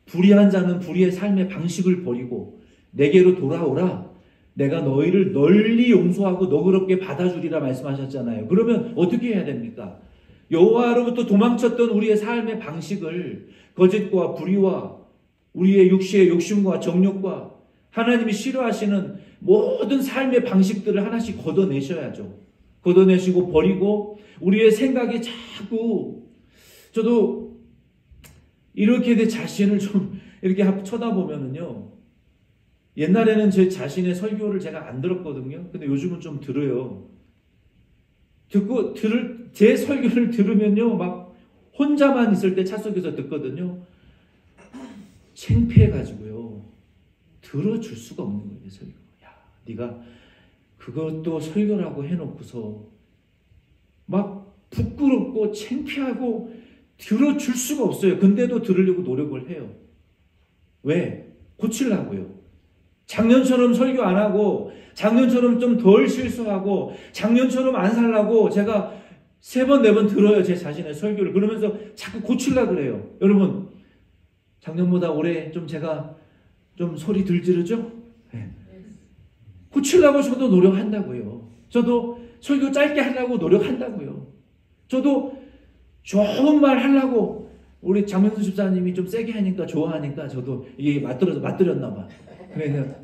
불의한 자는 불의의 삶의 방식을 버리고 내게로 돌아오라. 내가 너희를 널리 용서하고 너그럽게 받아주리라 말씀하셨잖아요. 그러면 어떻게 해야 됩니까? 여호와로부터 도망쳤던 우리의 삶의 방식을 거짓과 불의와 우리의 육시의 욕심과 정욕과 하나님이 싫어하시는 모든 삶의 방식들을 하나씩 걷어내셔야죠. 걷어내시고 버리고 우리의 생각이 자꾸 저도 이렇게 내 자신을 좀 이렇게 쳐다보면은요. 옛날에는 제 자신의 설교를 제가 안 들었거든요. 근데 요즘은 좀 들어요. 제 설교를 들으면요. 막 혼자만 있을 때 차 속에서 듣거든요. 창피해가지고요. 들어줄 수가 없는 거예요. 설교. 야, 네가 그것도 설교라고 해놓고서 막 부끄럽고 창피하고 들어줄 수가 없어요. 근데도 들으려고 노력을 해요. 왜? 고치려고요. 작년처럼 설교 안 하고 작년처럼 좀 덜 실수하고 작년처럼 안 살라고 제가 3번, 4번 들어요. 제 자신의 설교를. 그러면서 자꾸 고치려고 그래요. 여러분, 작년보다 올해 좀 제가 좀 소리 덜 지르죠? 네. 고치려고 저도 노력한다고요. 저도 설교 짧게 하려고 노력한다고요. 저도 좋은 말 하려고 우리 장명수 집사님이 좀 세게 하니까 좋아하니까 저도 이게 맞들었나 봐.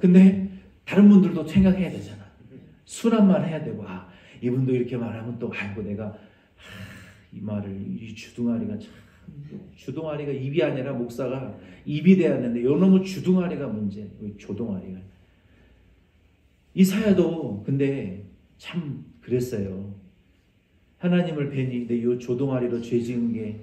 근데 다른 분들도 생각해야 되잖아. 순한 말 해야 되고, 이분도 이렇게 말하면 또 아이고 내가 이 말을 이 주둥아리가 참 주둥아리가 입이 아니라 목사가 입이 돼야 되는데 요놈의 주둥아리가 문제. 조둥아리가. 이사야도 근데 참 그랬어요. 하나님을 뵈니 내 이 조동아리로 죄 지은 게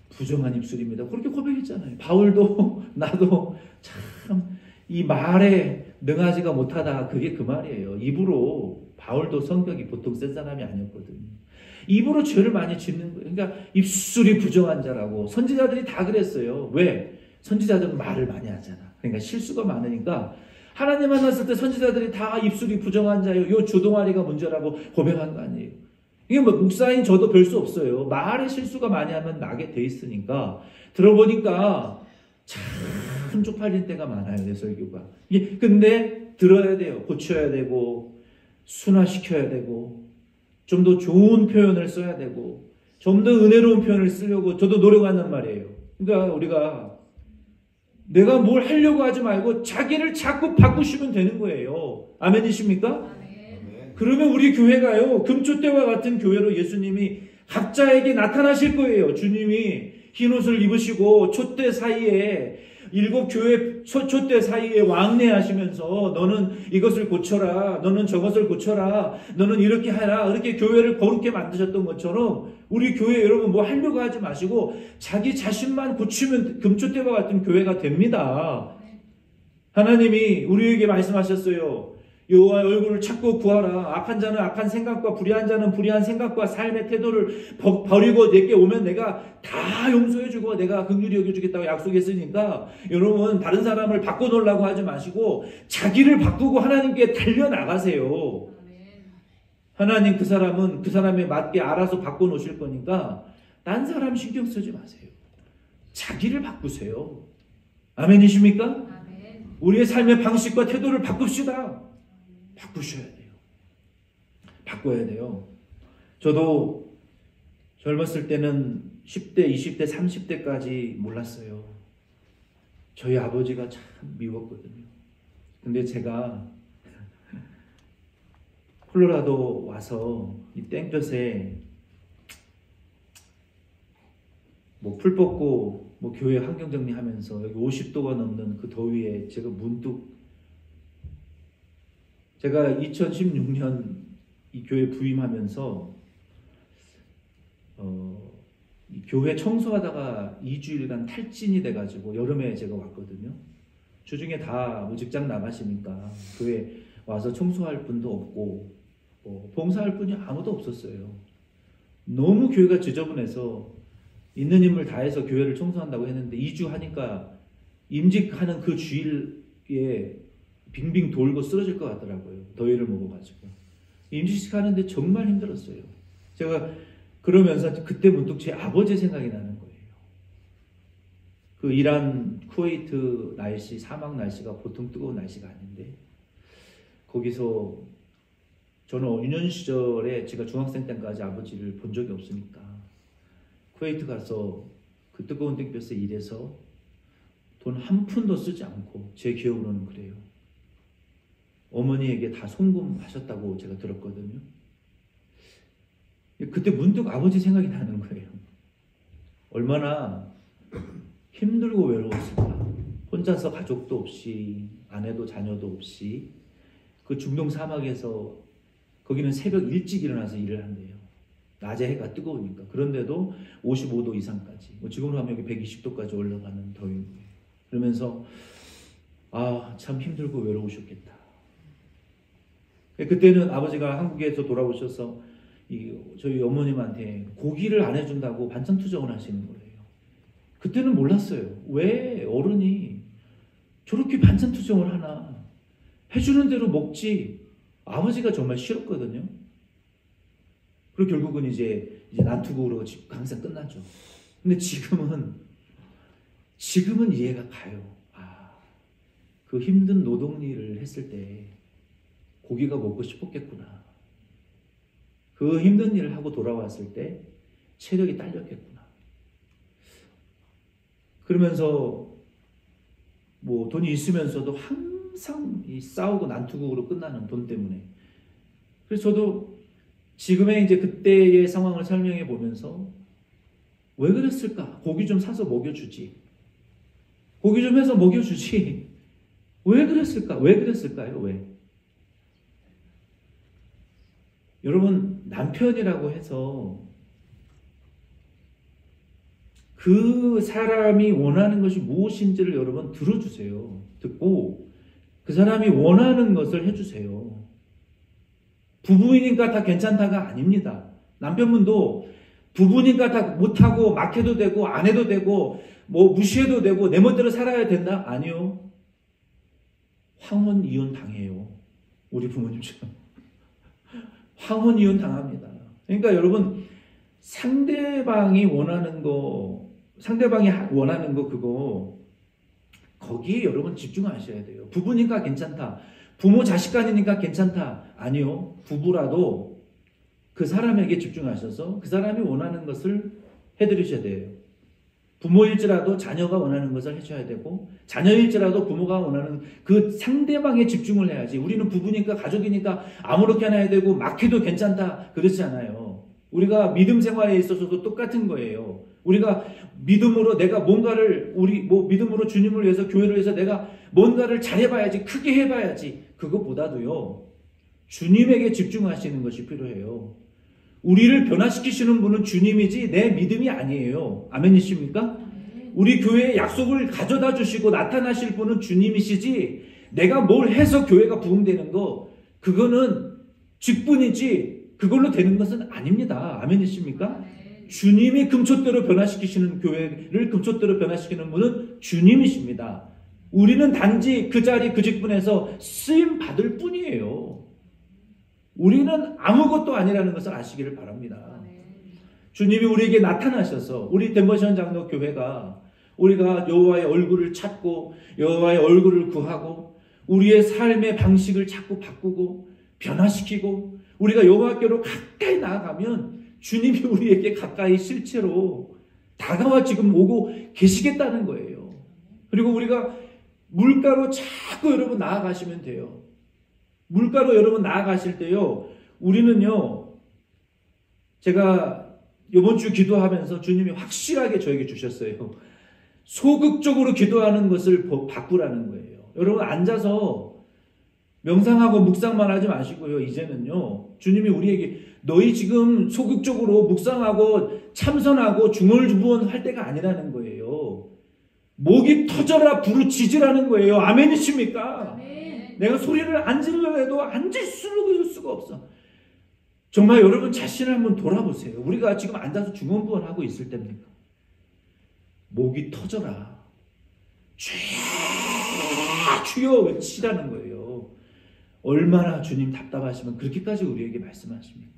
부정한 입술입니다. 그렇게 고백했잖아요. 바울도 나도 참 이 말에 능하지가 못하다. 그게 그 말이에요. 입으로 바울도 성격이 보통 센 사람이 아니었거든요. 입으로 죄를 많이 짓는 거예요. 그러니까 입술이 부정한 자라고. 선지자들이 다 그랬어요. 왜? 선지자들은 말을 많이 하잖아. 그러니까 실수가 많으니까 하나님 만났을 때 선지자들이 다 입술이 부정한 자예요. 요 주동아리가 문제라고 고백한 거 아니에요. 이게 뭐 목사인 저도 별 수 없어요. 말에 실수가 많이 하면 나게 돼 있으니까 들어보니까 참 쪽팔린 때가 많아요. 내 설교가. 근데 들어야 돼요. 고쳐야 되고 순화시켜야 되고 좀 더 좋은 표현을 써야 되고 좀 더 은혜로운 표현을 쓰려고 저도 노력한단 말이에요. 그러니까 우리가 내가 뭘 하려고 하지 말고 자기를 자꾸 바꾸시면 되는 거예요. 아멘이십니까? 그러면 우리 교회가요, 금초 때와 같은 교회로 예수님이 각자에게 나타나실 거예요. 주님이 흰 옷을 입으시고 촛대 사이에 7 교회 촛대 사이에 왕래하시면서 너는 이것을 고쳐라, 너는 저것을 고쳐라, 너는 이렇게 하라, 이렇게 교회를 거룩게 만드셨던 것처럼 우리 교회 여러분 뭐 하려고 하지 마시고 자기 자신만 고치면 금초대와 같은 교회가 됩니다. 하나님이 우리에게 말씀하셨어요. 여호와의 얼굴을 찾고 구하라. 악한 자는 악한 생각과 불의한 자는 불의한 생각과 삶의 태도를 버리고 내게 오면 내가 다 용서해주고 내가 긍휼히 여겨주겠다고 약속했으니까 여러분 다른 사람을 바꿔놓으려고 하지 마시고 자기를 바꾸고 하나님께 달려나가세요. 하나님 그 사람은 그 사람에 맞게 알아서 바꿔놓으실 거니까 딴 사람 신경 쓰지 마세요. 자기를 바꾸세요. 아멘이십니까? 아멘. 우리의 삶의 방식과 태도를 바꿉시다. 바꾸셔야 돼요. 바꿔야 돼요. 저도 젊었을 때는 10대, 20대, 30대까지 몰랐어요. 저희 아버지가 참 미웠거든요. 근데 제가 콜로라도 와서 이 땡볕에 뭐 풀 뽑고 뭐 교회 환경 정리하면서 여기 50도가 넘는 그 더위에 제가 문득 제가 2016년 이 교회 부임하면서 이 교회 청소하다가 2주일간 탈진이 돼가지고 여름에 제가 왔거든요. 주중에 다 뭐 직장 나가시니까 교회 와서 청소할 분도 없고 봉사할 분이 아무도 없었어요. 너무 교회가 지저분해서 있는 힘을 다해서 교회를 청소한다고 했는데 2주 하니까 임직하는 그 주일에 빙빙 돌고 쓰러질 것 같더라고요. 더위를 먹어가지고. 임직식 하는데 정말 힘들었어요. 제가 그러면서 그때 문득 제 아버지 생각이 나는 거예요. 그 이란 쿠웨이트 날씨, 사막 날씨가 보통 뜨거운 날씨가 아닌데 거기서 저는 유년 시절에 제가 중학생 때까지 아버지를 본 적이 없으니까 쿠웨이트 가서 그 뜨거운 땡볕에 일해서 돈 한 푼도 쓰지 않고 제 기억으로는 그래요. 어머니에게 다 송금하셨다고 제가 들었거든요. 그때 문득 아버지 생각이 나는 거예요. 얼마나 힘들고 외로웠을까. 혼자서 가족도 없이 아내도 자녀도 없이 그 중동 사막에서 거기는 새벽 일찍 일어나서 일을 한대요. 낮에 해가 뜨거우니까. 그런데도 55도 이상까지. 지금으로 하면 여기 120도까지 올라가는 더위인 거예요. 그러면서 참 힘들고 외로우셨겠다. 그때는 아버지가 한국에서 돌아오셔서 저희 어머님한테 고기를 안 해준다고 반찬 투정을 하시는 거예요. 그때는 몰랐어요. 왜 어른이 저렇게 반찬 투정을 하나. 해주는 대로 먹지. 아버지가 정말 싫었거든요. 그리고 결국은 이제 난투극으로 항상 끝나죠. 근데 지금은 이해가 가요. 그 힘든 노동 일을 했을 때 고기가 먹고 싶었겠구나. 그 힘든 일을 하고 돌아왔을 때 체력이 딸렸겠구나. 그러면서 뭐 돈이 있으면서도 항상 이 싸우고 난투극으로 끝나는 돈 때문에. 그래서 저도 지금의 이제 그때의 상황을 설명해 보면서 왜 그랬을까? 고기 좀 사서 먹여주지. 고기 좀 해서 먹여주지. 왜 그랬을까? 왜 그랬을까요? 왜? 여러분, 남편이라고 해서 그 사람이 원하는 것이 무엇인지를 여러분 들어주세요. 듣고 그 사람이 원하는 것을 해주세요. 부부이니까 다 괜찮다가 아닙니다. 남편분도 부부니까 다 못하고 막 해도 되고 안 해도 되고 뭐 무시해도 되고 내 멋대로 살아야 된다? 아니요. 황혼 이혼 당해요. 우리 부모님처럼. 황혼 이혼 당합니다. 그러니까 여러분, 상대방이 원하는 거 그거 거기에 여러분 집중하셔야 돼요. 부부니까 괜찮다. 부모 자식 간이니까 괜찮다. 아니요. 부부라도 그 사람에게 집중하셔서 그 사람이 원하는 것을 해드리셔야 돼요. 부모일지라도 자녀가 원하는 것을 해줘야 되고, 자녀일지라도 부모가 원하는 그 상대방에 집중을 해야지. 우리는 부부니까 가족이니까 아무렇게나 해야 되고 막 해도 괜찮다 그러지 않아요. 우리가 믿음 생활에 있어서도 똑같은 거예요. 우리가 믿음으로 내가 뭔가를 믿음으로 주님을 위해서 교회를 위해서 내가 뭔가를 잘해봐야지, 크게 해봐야지. 그것보다도요, 주님에게 집중하시는 것이 필요해요. 우리를 변화시키시는 분은 주님이지 내 믿음이 아니에요. 아멘이십니까? 우리 교회에 약속을 가져다 주시고 나타나실 분은 주님이시지, 내가 뭘 해서 교회가 부흥되는 거, 그거는 직분이지 그걸로 되는 것은 아닙니다. 아멘이십니까? 주님이 금초대로 변화시키시는 교회를 금초대로 변화시키는 분은 주님이십니다. 우리는 단지 그 자리 그 직분에서 쓰임 받을 뿐이에요. 우리는 아무것도 아니라는 것을 아시기를 바랍니다. 주님이 우리에게 나타나셔서 우리 덴버션 장로 교회가 우리가 여호와의 얼굴을 찾고 여호와의 얼굴을 구하고 우리의 삶의 방식을 자꾸 바꾸고 변화시키고 우리가 여호와께로 가까이 나아가면 주님이 우리에게 가까이 실체로 다가와 지금 오고 계시겠다는 거예요. 그리고 우리가 물가로 자꾸 여러분 나아가시면 돼요. 물가로 여러분 나아가실 때요, 우리는요, 제가 이번 주 기도하면서 주님이 확실하게 저에게 주셨어요. 소극적으로 기도하는 것을 바꾸라는 거예요. 여러분 앉아서 명상하고 묵상만 하지 마시고요. 이제는요, 주님이 우리에게 너희 지금 소극적으로 묵상하고 참선하고 중얼부언 할 때가 아니라는 거예요. 목이 터져라 부르짖으라는 거예요. 아멘이십니까? 아멘. 내가 소리를 안 질러 해도 앉을 수가 없어. 정말 여러분 자신을 한번 돌아보세요. 우리가 지금 앉아서 중언부언하고 있을 때입니까? 목이 터져라. 주여 외치라는 거예요. 얼마나 주님 답답하시면 그렇게까지 우리에게 말씀하십니까?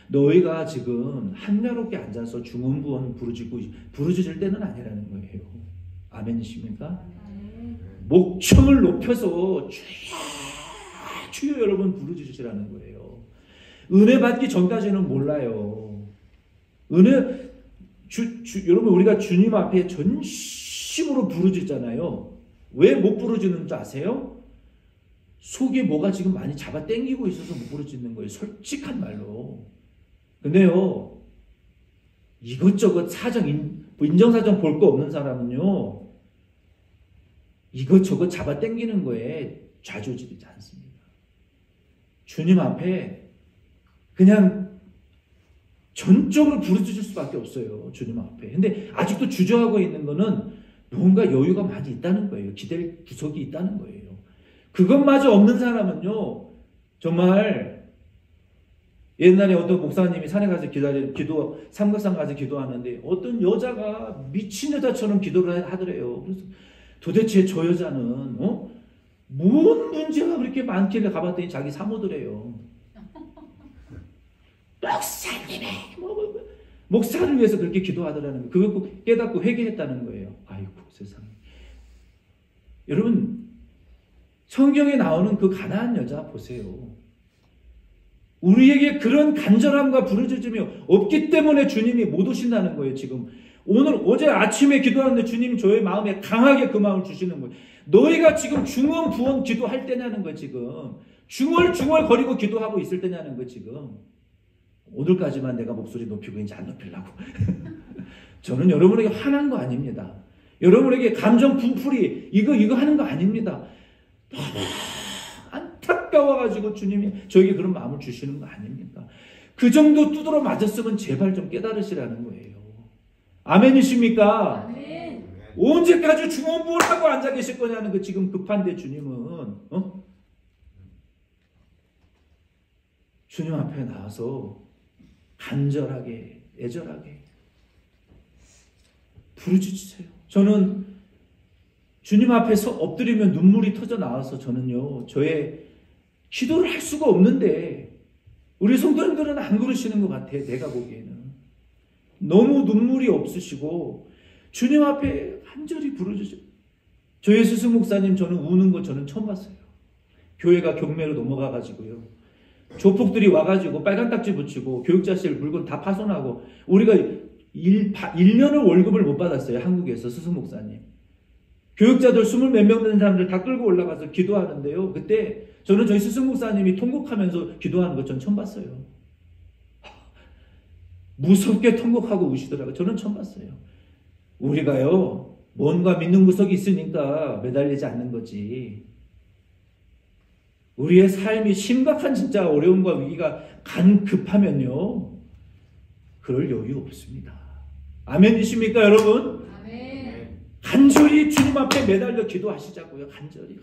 너희가 지금 한가롭게 앉아서 중언부언 부르짖을 때는 아니라는 거예요. 아멘이십니까? 목청을 높여서 주여 여러분 부르짖으시라는 거예요. 은혜 받기 전까지는 몰라요. 여러분 우리가 주님 앞에 전심으로 부르짖잖아요. 왜 못 부르짖는 줄 아세요? 속에 뭐가 지금 많이 잡아 당기고 있어서 못 부르짖는 거예요. 솔직한 말로. 근데요, 이것저것 인정사정 볼 거 없는 사람은요, 이것저것 잡아 당기는 거에 좌조지르지 않습니다. 주님 앞에 그냥 전적으로 부르짖을 수밖에 없어요. 주님 앞에. 근데 아직도 주저하고 있는 거는 뭔가 여유가 많이 있다는 거예요. 기댈 구석이 있다는 거예요. 그것마저 없는 사람은요, 정말 옛날에 어떤 목사님이 산에 가서 삼각산 가서 기도하는데 어떤 여자가 미친 여자처럼 기도를 하더래요. 그래서 도대체 저 여자는 뭔 문제가 그렇게 많길래 가봤더니 자기 사모들이에요. 목사님의 목사를 위해서 그렇게 기도하더라는 거예요. 그걸 깨닫고 회개했다는 거예요. 아이고 세상에. 여러분 성경에 나오는 그 가나안 여자 보세요. 우리에게 그런 간절함과 부르짖음이 없기 때문에 주님이 못 오신다는 거예요. 지금 어제 아침에 기도하는데 주님 저의 마음에 강하게 그 마음을 주시는 거예요. 너희가 지금 중언 부언 기도할 때냐는 거예요. 지금 중얼중얼 거리고 기도하고 있을 때냐는 거예요. 지금 오늘까지만 내가 목소리 높이고 이제 안 높이려고. 저는 여러분에게 화난 거 아닙니다. 여러분에게 감정 분풀이 이거 하는 거 아닙니다. 안타까워가지고 주님이 저에게 그런 마음을 주시는 거 아닙니까? 그 정도 두드러 맞았으면 제발 좀 깨달으시라는 거예요. 아멘이십니까? 아멘. 언제까지 중언부언하고 앉아 계실 거냐는 거 지금 급한데 주님은 주님 앞에 나와서 간절하게 애절하게 부르짖으세요. 저는 주님 앞에서 엎드리면 눈물이 터져 나와서 저는요 저의 기도를 할 수가 없는데 우리 성도님들은 안 그러시는 것 같아요. 내가 보기에는 너무 눈물이 없으시고 주님 앞에 간절히 부르짖으세요. 저의 스승 목사님 저는 우는 거 저는 처음 봤어요. 교회가 경매로 넘어가가지고요 조폭들이 와가지고 빨간 딱지 붙이고 교육자실 물건 다 파손하고 우리가 1년을 월급을 못 받았어요. 한국에서 스승 목사님. 교육자들 20몇 명 되는 사람들 다 끌고 올라가서 기도하는데요. 그때 저는 저희 스승 목사님이 통곡하면서 기도하는 거 전 처음 봤어요. 무섭게 통곡하고 우시더라고요. 저는 처음 봤어요. 우리가요 뭔가 믿는 구석이 있으니까 매달리지 않는 거지. 우리의 삶이 심각한 진짜 어려움과 위기가 급하면요 그럴 여유 없습니다. 아멘이십니까 여러분? 아멘. 간절히 주님 앞에 매달려 기도하시자고요. 간절히.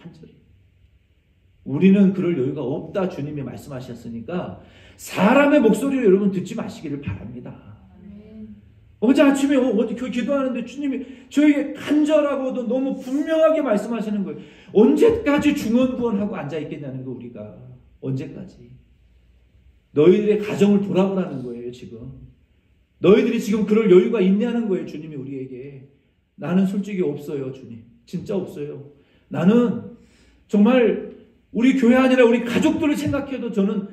우리는 그럴 여유가 없다 주님이 말씀하셨으니까 사람의 목소리를 여러분 듣지 마시기를 바랍니다. 아멘. 어제 아침에 어디 기도하는데 주님이 저에게 간절하고도 너무 분명하게 말씀하시는 거예요. 언제까지 중언부언하고 앉아있겠냐는 거 우리가. 언제까지. 너희들의 가정을 돌아보라는 거예요 지금. 너희들이 지금 그럴 여유가 있냐는 거예요 주님이 우리에게. 나는 솔직히 없어요 주님. 진짜 없어요. 나는 정말 우리 교회 아니라 우리 가족들을 생각해도 저는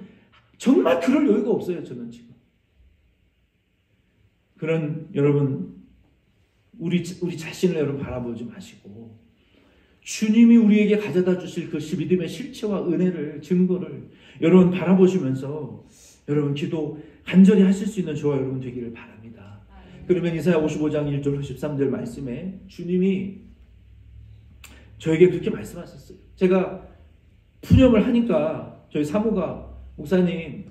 정말 그럴 여유가 없어요 저는 지금. 그런 여러분 우리 자신을 여러분 바라보지 마시고 주님이 우리에게 가져다 주실 그 믿음의 실체와 은혜를 증거를 여러분 바라보시면서 여러분 기도 간절히 하실 수 있는 저와 여러분 되기를 바랍니다. 그러면 이사야 55장 1절 13절 말씀에 주님이 저에게 그렇게 말씀하셨어요. 제가 푸념을 하니까 저희 사모가 목사님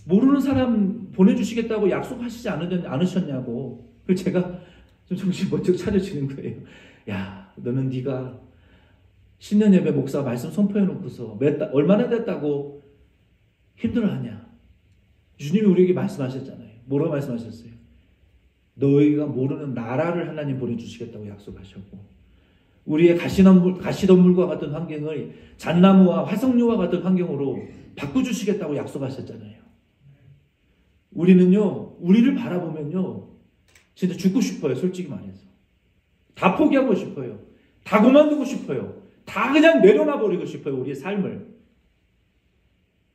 모르는 사람 보내주시겠다고 약속하시지 않으셨냐고. 그래서 제가 좀 정신 번쩍 차려지는 거예요. 야, 너는 네가 신년 예배 목사 말씀 선포해놓고서 얼마나 됐다고 힘들어하냐. 주님이 우리에게 말씀하셨잖아요. 뭐라고 말씀하셨어요? 너희가 모르는 나라를 하나님 보내주시겠다고 약속하셨고 우리의 가시덤불과 같은 환경을 잣나무와 화석류와 같은 환경으로 바꿔주시겠다고 약속하셨잖아요. 우리는요, 우리를 바라보면요, 진짜 죽고 싶어요, 솔직히 말해서. 다 포기하고 싶어요. 다 그만두고 싶어요. 다 그냥 내려놔 버리고 싶어요, 우리의 삶을.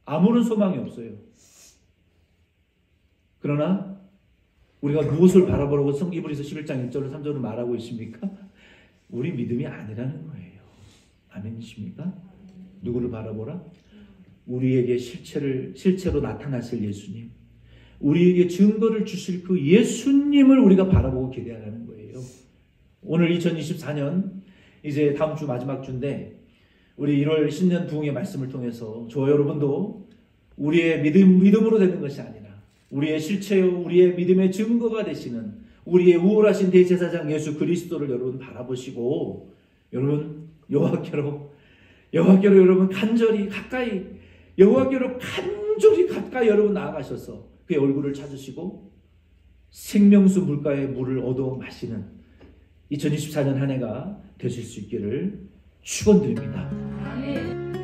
아무런 소망이 없어요. 그러나, 우리가 무엇을 바라보라고 히브리서 11장 1절로 3절로 말하고 있습니까? 우리 믿음이 아니라는 거예요. 아멘이십니까? 누구를 바라보라? 우리에게 실체로 나타나실 예수님. 우리에게 증거를 주실 그 예수님을 우리가 바라보고 기대하라는 거예요. 오늘 2024년 이제 다음 주 마지막 주인데 우리 1월 신년 부흥의 말씀을 통해서 저와 여러분도 우리의 믿음으로 되는 것이 아니라 우리의 실체요 우리의 믿음의 증거가 되시는 우리의 우월하신 대제사장 예수 그리스도를 여러분 바라보시고 여러분 여호와께로 여러분 간절히 가까이 여호와께로 간절히 가까이 여러분 나아가셔서 그의 얼굴을 찾으시고 생명수 물가의 물을 얻어 마시는 2024년 한 해가 되실 수 있기를 축원드립니다. 아멘.